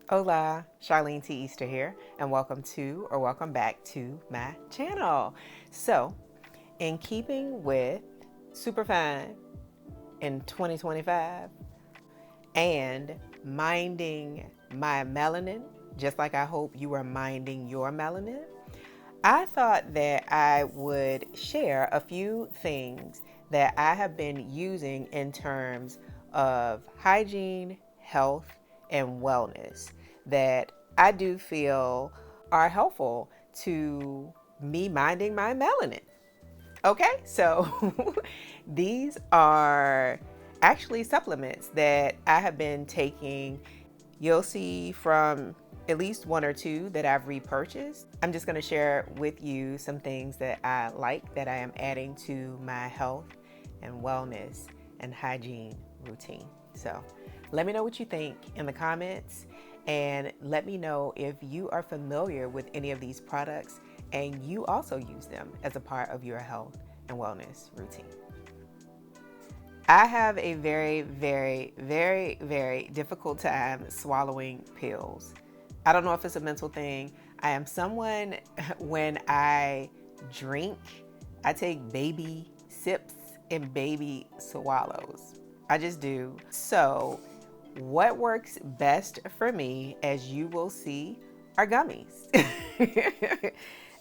Hola, Charlene T. Easter here, and welcome to or welcome back to my channel. So, in keeping with Superfine in 2025 and minding my melanin, just like I hope you are minding your melanin, I thought that I would share a few things that I have been using in terms of hygiene, health, and wellness that I do feel are helpful to me minding my melanin. Okay, so these are actually supplements that I have been taking. You'll see from at least one or two that I've repurchased. I'm just going to share with you some things that I like that I am adding to my health and wellness and hygiene routine. So let me know what you think in the comments, and let me know if you are familiar with any of these products and you also use them as a part of your health and wellness routine. I have a very, very, very, very difficult time swallowing pills. I don't know if it's a mental thing. I am someone, when I drink, I take baby sips and baby swallows. I just do. So what works best for me, as you will see, are gummies.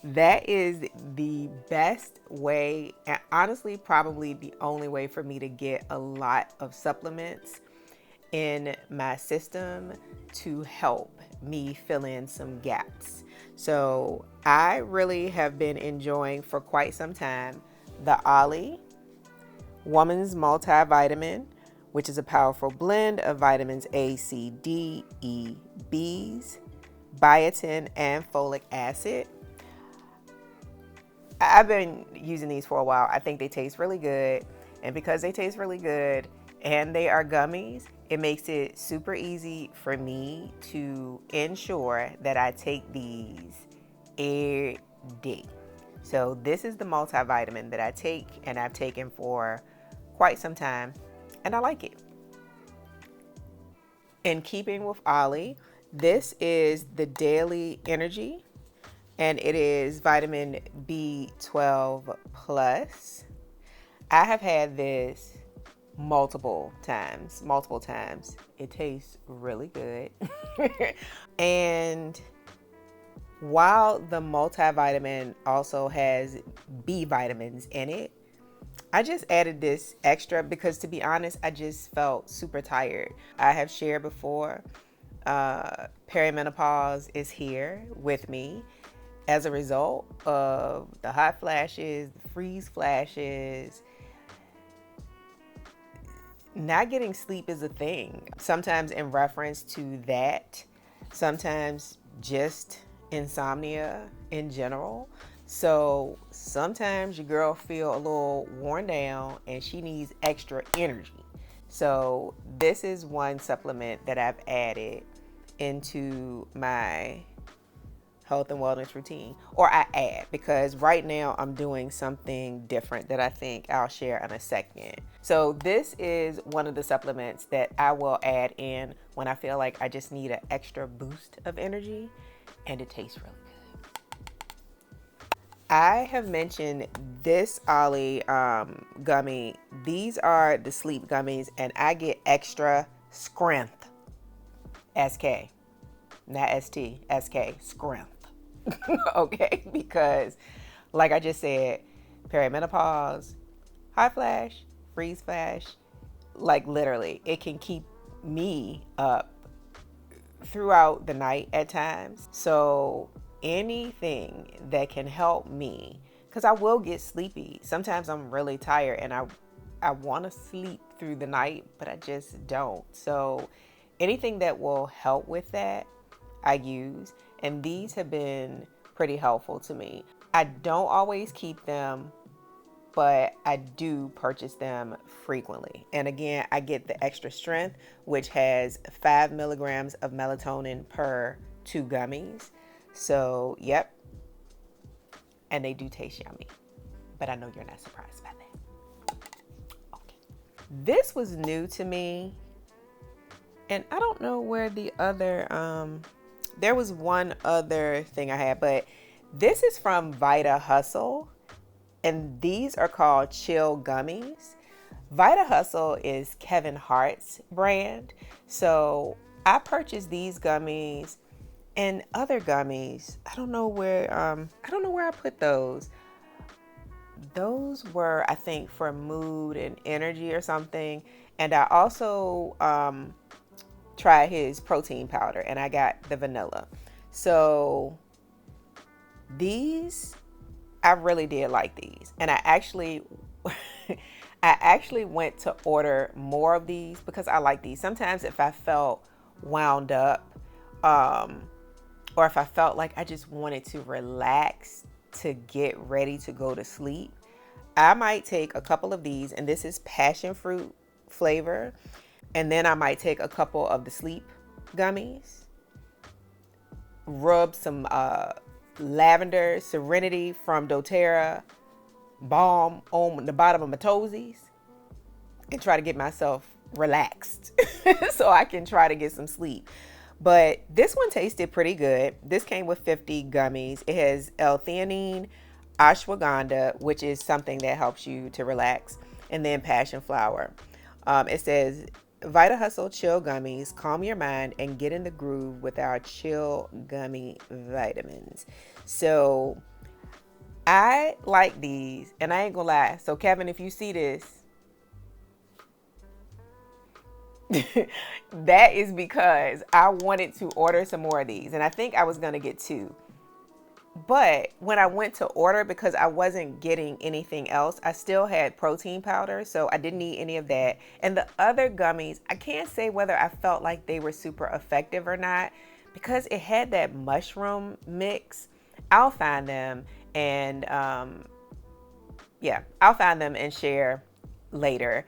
That is the best way, and honestly probably the only way for me to get a lot of supplements in my system to help me fill in some gaps. So I really have been enjoying for quite some time the OLLY Woman's Multivitamin, which is a powerful blend of vitamins A, C, D, E, B's, biotin, and folic acid. I've been using these for a while. I think they taste really good. And because they taste really good and they are gummies, it makes it super easy for me to ensure that I take these every day. So this is the multivitamin that I take and I've taken for quite some time, and I like it. In keeping with OLLY, this is the Daily Energy, and it is vitamin B12 plus. I have had this multiple times. It tastes really good. And while the multivitamin also has B vitamins in it, I just added this extra because, to be honest, I just felt super tired. I have shared before, perimenopause is here with me as a result of the hot flashes, the freeze flashes. Not getting sleep is a thing. Sometimes in reference to that, sometimes just insomnia in general. So sometimes your girl feel a little worn down and she needs extra energy. So this is one supplement that I've added into my health and wellness routine, or I add, because right now I'm doing something different that I think I'll share in a second. So this is one of the supplements that I will add in when I feel like I just need an extra boost of energy, and it tastes really good. I have mentioned this OLLY gummy. These are the sleep gummies, and I get extra strength, SK, not ST, SK, strength. Okay, because like I just said, perimenopause, hot flash, freeze flash, like literally it can keep me up throughout the night at times. So anything that can help me, because I will get sleepy. Sometimes I'm really tired and I want to sleep through the night, but I just don't. So anything that will help with that, I use, and these have been pretty helpful to me. I don't always keep them, but I do purchase them frequently. And again, I get the extra strength, which has 5 milligrams of melatonin per 2 gummies. So, yep. And they do taste yummy, but I know you're not surprised by that. Okay. This was new to me And I don't know where the other, there was one other thing I had, but this is from VitaHustle, and these are called Chill Gummies. VitaHustle is Kevin Hart's brand. So I purchased these gummies and other gummies. I don't know where I put those. Those were, I think, for mood and energy or something. And I also tried his protein powder, and I got the vanilla. So these, I really did like these. And I actually went to order more of these because I like these. Sometimes if I felt wound up, or if I felt like I just wanted to relax to get ready to go to sleep, I might take a couple of these, and this is passion fruit flavor. And then I might take a couple of the sleep gummies, rub some lavender serenity from dōTERRA balm on the bottom of my toesies, and try to get myself relaxed so I can try to get some sleep. But this one tasted pretty good. This came with 50 gummies. It has L-theanine, ashwagandha, which is something that helps you to relax, and then passion flower. It says, VitaHustle Chill Gummies, calm your mind and get in the groove with our chill gummy vitamins. So I like these, and I ain't gonna lie. So Kevin, if you see this, that is because I wanted to order some more of these, and I think I was gonna get 2. But when I went to order, because I wasn't getting anything else, I still had protein powder, so I didn't need any of that. And the other gummies, I can't say whether I felt like they were super effective or not, because it had that mushroom mix. I'll find them and I'll find them and share later.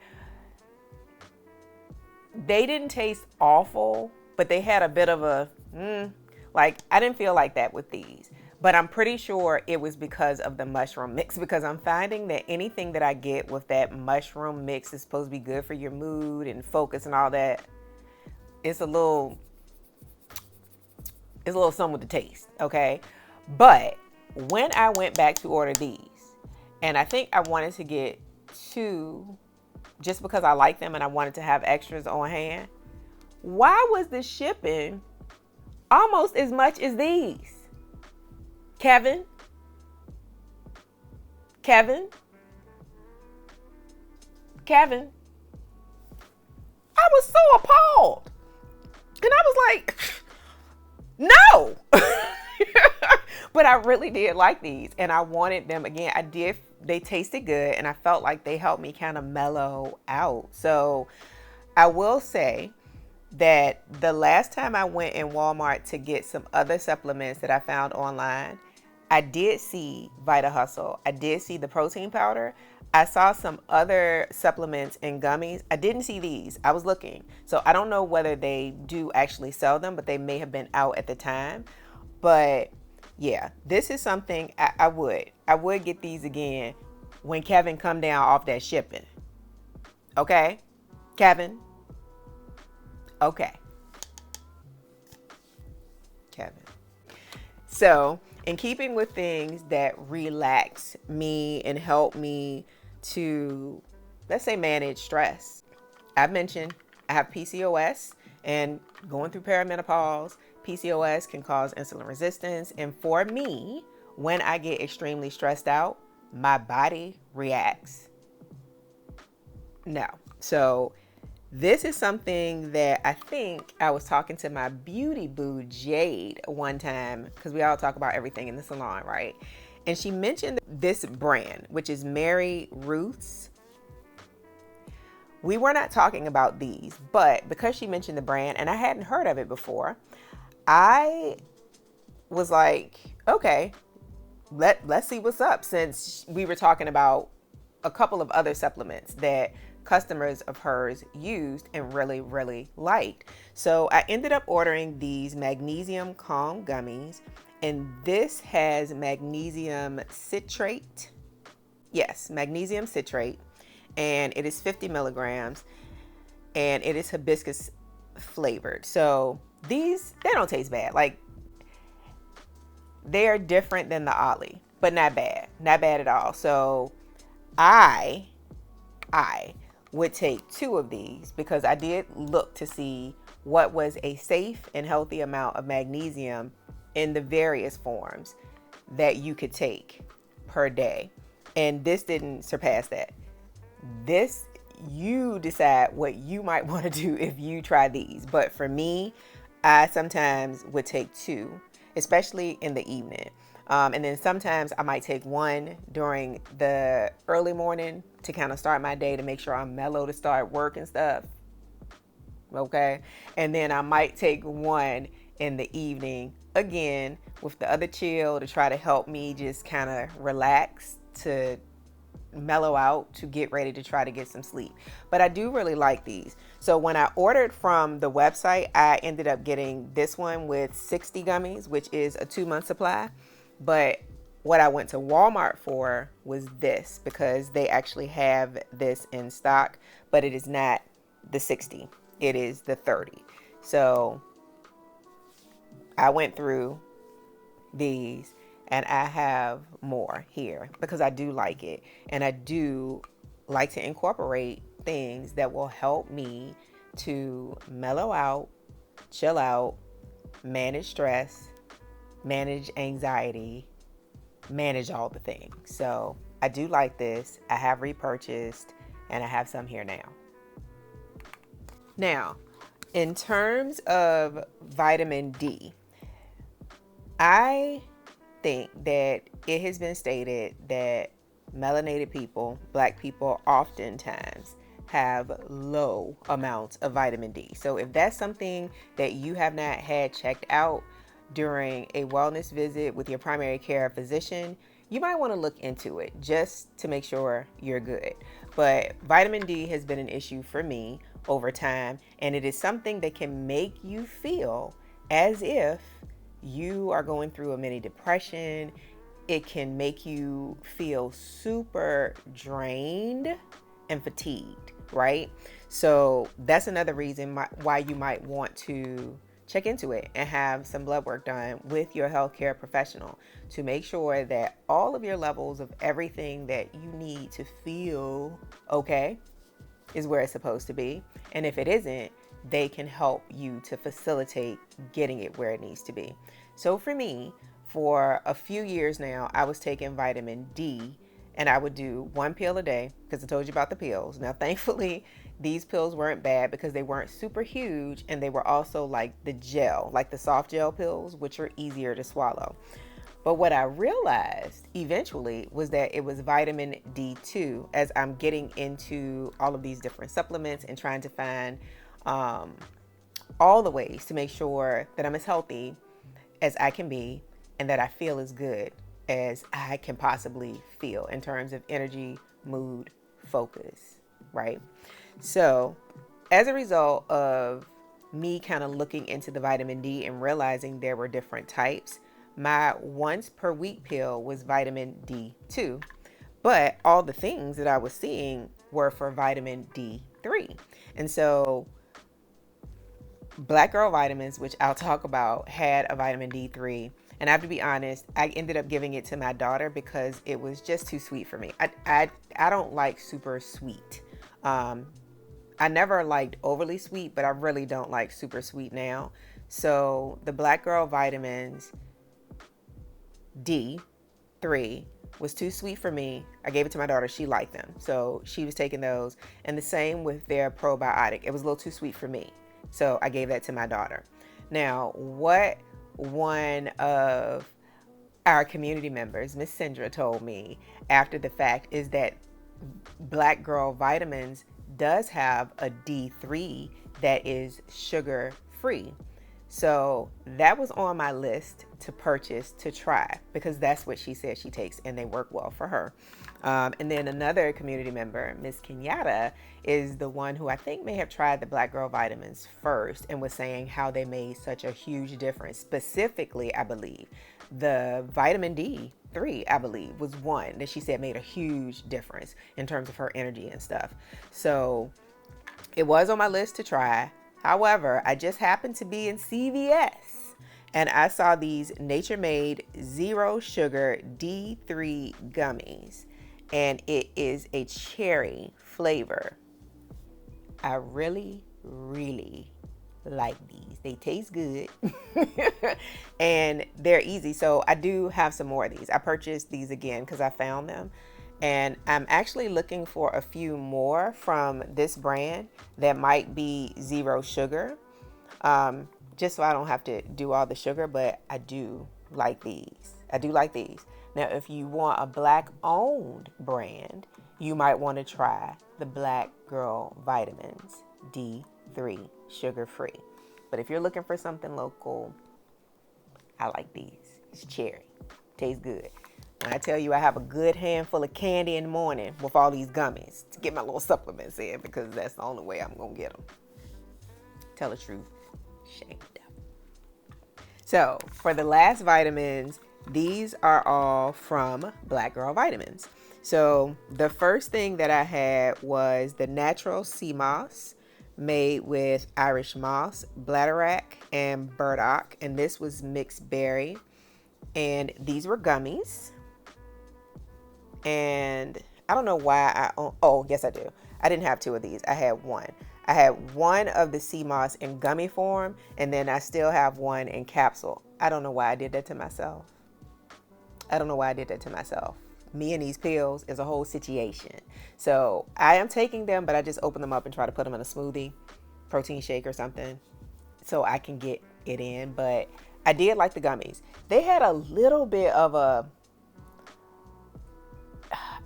They didn't taste awful, but they had a bit of a I didn't feel like that with these. But I'm pretty sure it was because of the mushroom mix, because I'm finding that anything that I get with that mushroom mix is supposed to be good for your mood and focus and all that. It's a little something with the taste, okay? But when I went back to order these, and I think I wanted to get 2 just because I like them and I wanted to have extras on hand, why was the shipping almost as much as these? Kevin? I was so appalled. And I was like, no. But I really did like these, and I wanted them again. They tasted good, and I felt like they helped me kind of mellow out. So I will say that the last time I went in Walmart to get some other supplements that I found online, I did see VitaHustle. I did see the protein powder. I saw some other supplements and gummies. I didn't see these. I was looking. So I don't know whether they do actually sell them, but they may have been out at the time. But yeah, this is something I would get these again when Kevin come down off that shipping. Okay? Kevin? Okay. Kevin. So, in keeping with things that relax me and help me to, let's say, manage stress, I've mentioned I have PCOS, and going through perimenopause, PCOS can cause insulin resistance. And for me, when I get extremely stressed out, my body reacts. No. So this is something that I think I was talking to my beauty boo Jade one time, because we all talk about everything in the salon, right? And she mentioned this brand, which is MARYRUTH'S. We were not talking about these, but because she mentioned the brand and I hadn't heard of it before, I was like, okay, let's see what's up, since we were talking about a couple of other supplements that customers of hers used and really, really liked. So I ended up ordering these Magnesium Calm Gummies, and this has magnesium citrate. Yes, magnesium citrate, and it is 50 milligrams, and it is flavored. So these, they don't taste bad. Like, they are different than the OLLY, but not bad. Not bad at all. So I would take 2 of these because I did look to see what was a safe and healthy amount of magnesium in the various forms that you could take per day. And this didn't surpass that. This, you decide what you might want to do if you try these. But for me, I sometimes would take 2, especially in the evening. And then sometimes I might take 1 during the early morning to kind of start my day, to make sure I'm mellow to start work and stuff. Okay. And then I might take 1 in the evening, again, with the other chill, to try to help me just kind of relax, to mellow out, to get ready to try to get some sleep. But I do really like these. So when I ordered from the website, I ended up getting this one with 60 gummies, which is a 2-month supply. But what I went to Walmart for was this, because they actually have this in stock, but it is not the 60. It is the 30. So I went through these, and I have more here because I do like it. And I do like to incorporate things that will help me to mellow out, chill out, manage stress, manage anxiety, manage all the things. So I do like this. I have repurchased, and I have some here now. Now, in terms of vitamin D, I think that it has been stated that melanated people, Black people, oftentimes have low amounts of vitamin D. So if that's something that you have not had checked out during a wellness visit with your primary care physician, you might want to look into it just to make sure you're good. But vitamin D has been an issue for me over time, and it is something that can make you feel as if you are going through a mini depression. It can make you feel super drained and fatigued, right? So that's another reason why you might want to check into it and have some blood work done with your healthcare professional to make sure that all of your levels of everything that you need to feel okay is where it's supposed to be. And if it isn't, they can help you to facilitate getting it where it needs to be. So for me, for a few years now, I was taking vitamin D, and I would do 1 pill a day, because I told you about the pills. Now, thankfully, these pills weren't bad because they weren't super huge, and they were also like the gel, like the soft gel pills, which are easier to swallow. But what I realized eventually was that it was vitamin D2, as I'm getting into all of these different supplements and trying to find all the ways to make sure that I'm as healthy as I can be, and that I feel as good as I can possibly feel in terms of energy, mood, focus, right? So as a result of me kind of looking into the vitamin D and realizing there were different types, my once per week pill was vitamin D2, but all the things that I was seeing were for vitamin D3. And so Black Girl Vitamins, which I'll talk about, had a vitamin D3. And I have to be honest, I ended up giving it to my daughter because it was just too sweet for me. I don't like super sweet. I never liked overly sweet, but I really don't like super sweet now. So the Black Girl Vitamins D3 was too sweet for me. I gave it to my daughter. She liked them. So she was taking those. And the same with their probiotic. It was a little too sweet for me. So I gave that to my daughter. Now, what one of our community members, Miss Sandra, told me after the fact is that Black Girl Vitamins does have a D3 that is sugar free. So that was on my list to purchase, to try, because that's what she said she takes, and they work well for her. And then another community member, Miss Kenyatta, is the one who I think may have tried the Black Girl Vitamins first and was saying how they made such a huge difference. Specifically, I believe, the vitamin D3, I believe, was one that she said made a huge difference in terms of her energy and stuff. So it was on my list to try. However, I just happened to be in CVS and I saw these NatureMade Zero Sugar D3 gummies, and it is a cherry flavor. I really, really like these. They taste good and they're easy. So I do have some more of these. I purchased these again because I found them. And I'm actually looking for a few more from this brand that might be zero sugar, just so I don't have to do all the sugar, but I do like these. I do like these. Now, if you want a Black-owned brand, you might want to try the Black Girl Vitamins D3 sugar-free. But if you're looking for something local, I like these. It's cherry. Tastes good. When I tell you I have a good handful of candy in the morning with all these gummies to get my little supplements in, because that's the only way I'm going to get them. Tell the truth. Shame. So for the last vitamins, these are all from Black Girl Vitamins. So the first thing that I had was the natural sea moss made with Irish moss, bladderwrack, and burdock. And this was mixed berry. And these were gummies. And I don't know why I own, oh, yes I do. I didn't have two of these. I had one. I had one of the sea moss in gummy form, and then I still have one in capsule. I don't know why I did that to myself. Me and these pills is a whole situation. So I am taking them, but I just open them up and try to put them in a smoothie, protein shake or something, so I can get it in. But I did like the gummies. They had a little bit of a,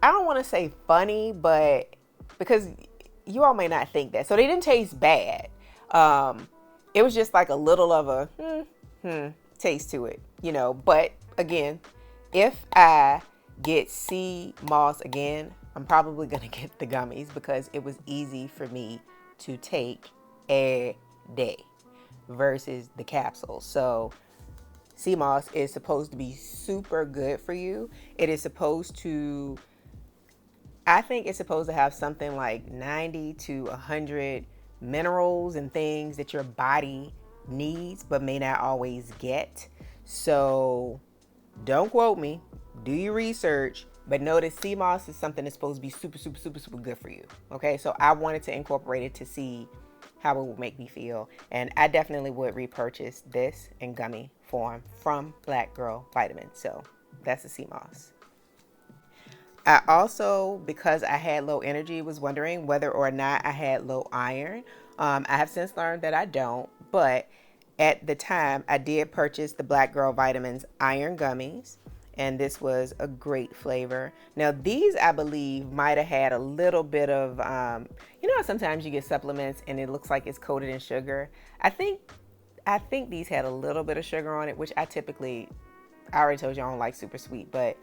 I don't want to say funny, but because you all may not think that. So they didn't taste bad. It was just like a little of a taste to it, you know. But again, if I get sea moss again, I'm probably going to get the gummies because it was easy for me to take a day versus the capsules. So sea moss is supposed to be super good for you. It is supposed to, I think it's supposed to have something like 90 to 100 minerals and things that your body needs but may not always get. So don't quote me. Do your research. But notice sea moss is something that's supposed to be super, super, super, super good for you. Okay, so I wanted to incorporate it to see how it would make me feel. And I definitely would repurchase this in gummy form from Black Girl Vitamins. So that's the sea moss. I also, because I had low energy, was wondering whether or not I had low iron. I have since learned that I don't, but at the time I did purchase the Black Girl Vitamins iron gummies, and this was a great flavor. Now these, I believe, might have had a little bit of, you know how sometimes you get supplements and it looks like it's coated in sugar? I think these had a little bit of sugar on it, which I already told you I don't like super sweet, but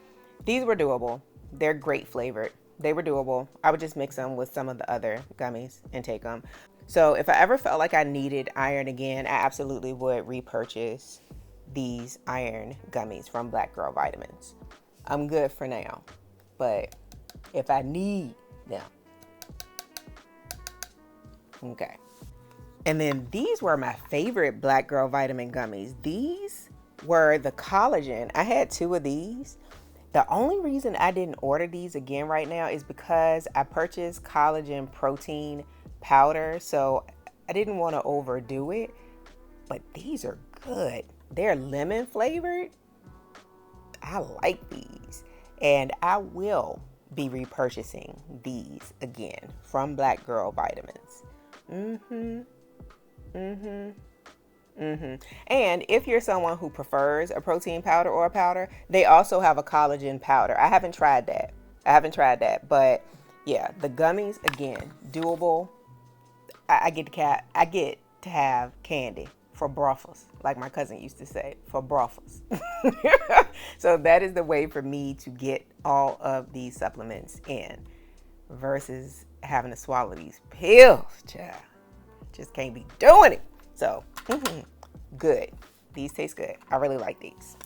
these were doable. They're great flavored. They were doable. I would just mix them with some of the other gummies and take them. So if I ever felt like I needed iron again, I absolutely would repurchase these iron gummies from Black Girl Vitamins. I'm good for now, but if I need them, okay. And then these were my favorite Black Girl Vitamin gummies. These were the collagen. I had two of these. The only reason I didn't order these again right now is because I purchased collagen protein powder, so I didn't want to overdo it. But these are good. They're lemon flavored. I like these. And I will be repurchasing these again from Black Girl Vitamins. And if you're someone who prefers a protein powder or a powder, they also have a collagen powder. I haven't tried that. But yeah, the gummies, again, doable. I get to have candy for breakfast, like my cousin used to say, for breakfast. So that is the way for me to get all of these supplements in versus having to swallow these pills. Child, just can't be doing it. So, good. These taste good. I really like these.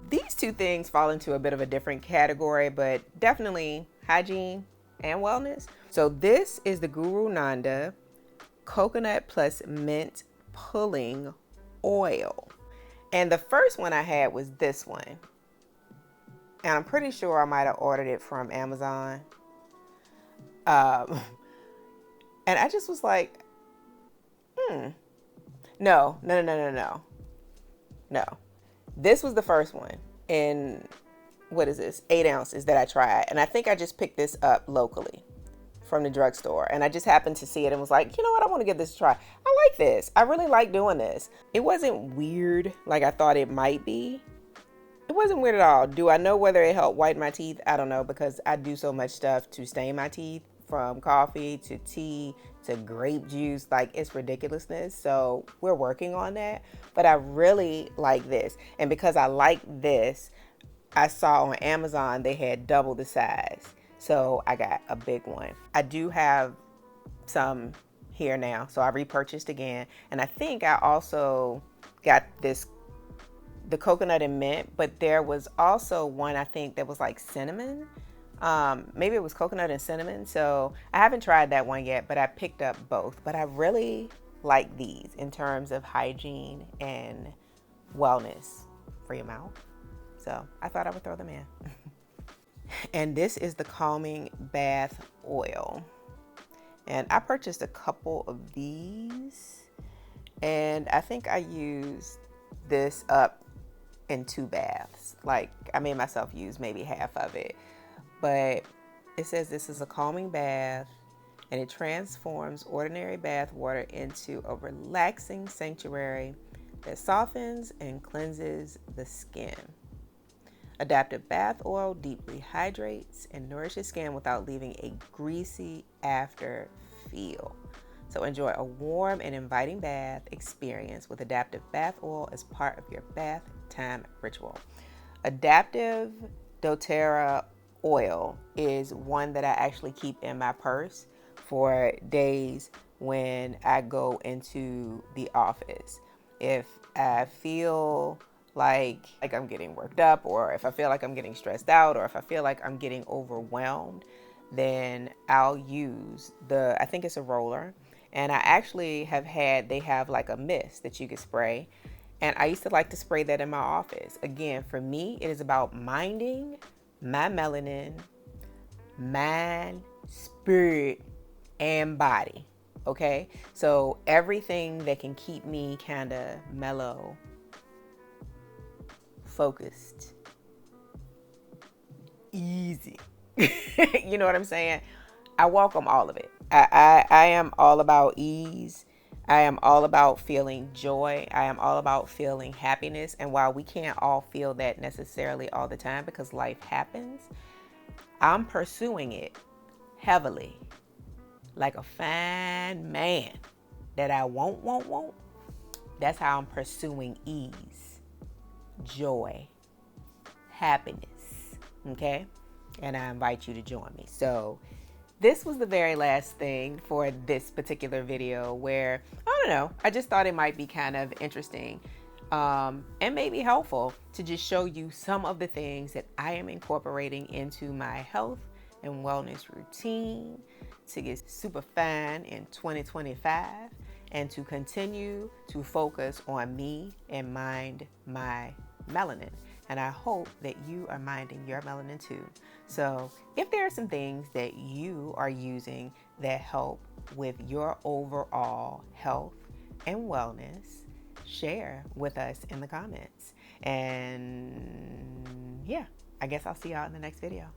These two things fall into a bit of a different category, but definitely hygiene and wellness. So this is the GuruNanda coconut plus mint pulling oil. And the first one I had was this one. And I'm pretty sure I might have ordered it from Amazon. And I just was like, no. This was the first one in, what is this, 8 ounces that I tried. And I think I just picked this up locally from the drugstore. And I just happened to see it and was like, you know what, I want to give this a try. I like this. I really like doing this. It wasn't weird like I thought it might be. It wasn't weird at all. Do I know whether it helped whiten my teeth? I don't know, because I do so much stuff to stain my teeth, from coffee to tea to grape juice. Like, it's ridiculousness. So we're working on that. But I really like this. And because I like this, I saw on Amazon they had double the size. So I got a big one. I do have some here now. So I repurchased again. And I think I also got the coconut and mint, but there was also one, I think, that was like cinnamon. Maybe it was coconut and cinnamon. So I haven't tried that one yet, but I picked up both. But I really like these in terms of hygiene and wellness for your mouth. So I thought I would throw them in. And this is the Calming Bath Oil. And I purchased a couple of these. And I think I used this up in 2 baths. Like, I made myself use maybe half of it. But it says this is a calming bath, and it transforms ordinary bath water into a relaxing sanctuary that softens and cleanses the skin. Adaptiv bath oil deeply hydrates and nourishes skin without leaving a greasy after feel. So enjoy a warm and inviting bath experience with Adaptiv bath oil as part of your bath time ritual. Adaptiv dōTERRA oil is one that I actually keep in my purse for days when I go into the office. If I feel like I'm getting worked up, or if I feel like I'm getting stressed out, or if I feel like I'm getting overwhelmed, then I'll use I think it's a roller. And I actually they have like a mist that you can spray. And I used to like to spray that in my office. Again, for me, it is about minding my melanin, mind, spirit, and body. Okay? So everything that can keep me kind of mellow, focused, easy. You know what I'm saying? I welcome all of it. I am all about ease. I am all about feeling joy. I am all about feeling happiness. And while we can't all feel that necessarily all the time because life happens, I'm pursuing it heavily, like a fine man that I won't. That's how I'm pursuing ease, joy, happiness. Okay? And I invite you to join me. So this was the very last thing for this particular video, where, I don't know, I just thought it might be kind of interesting and maybe helpful to just show you some of the things that I am incorporating into my health and wellness routine to get super fine in 2025 and to continue to focus on me and mind my melanin. And I hope that you are minding your melanin too. So if there are some things that you are using that help with your overall health and wellness, share with us in the comments. And yeah, I guess I'll see y'all in the next video.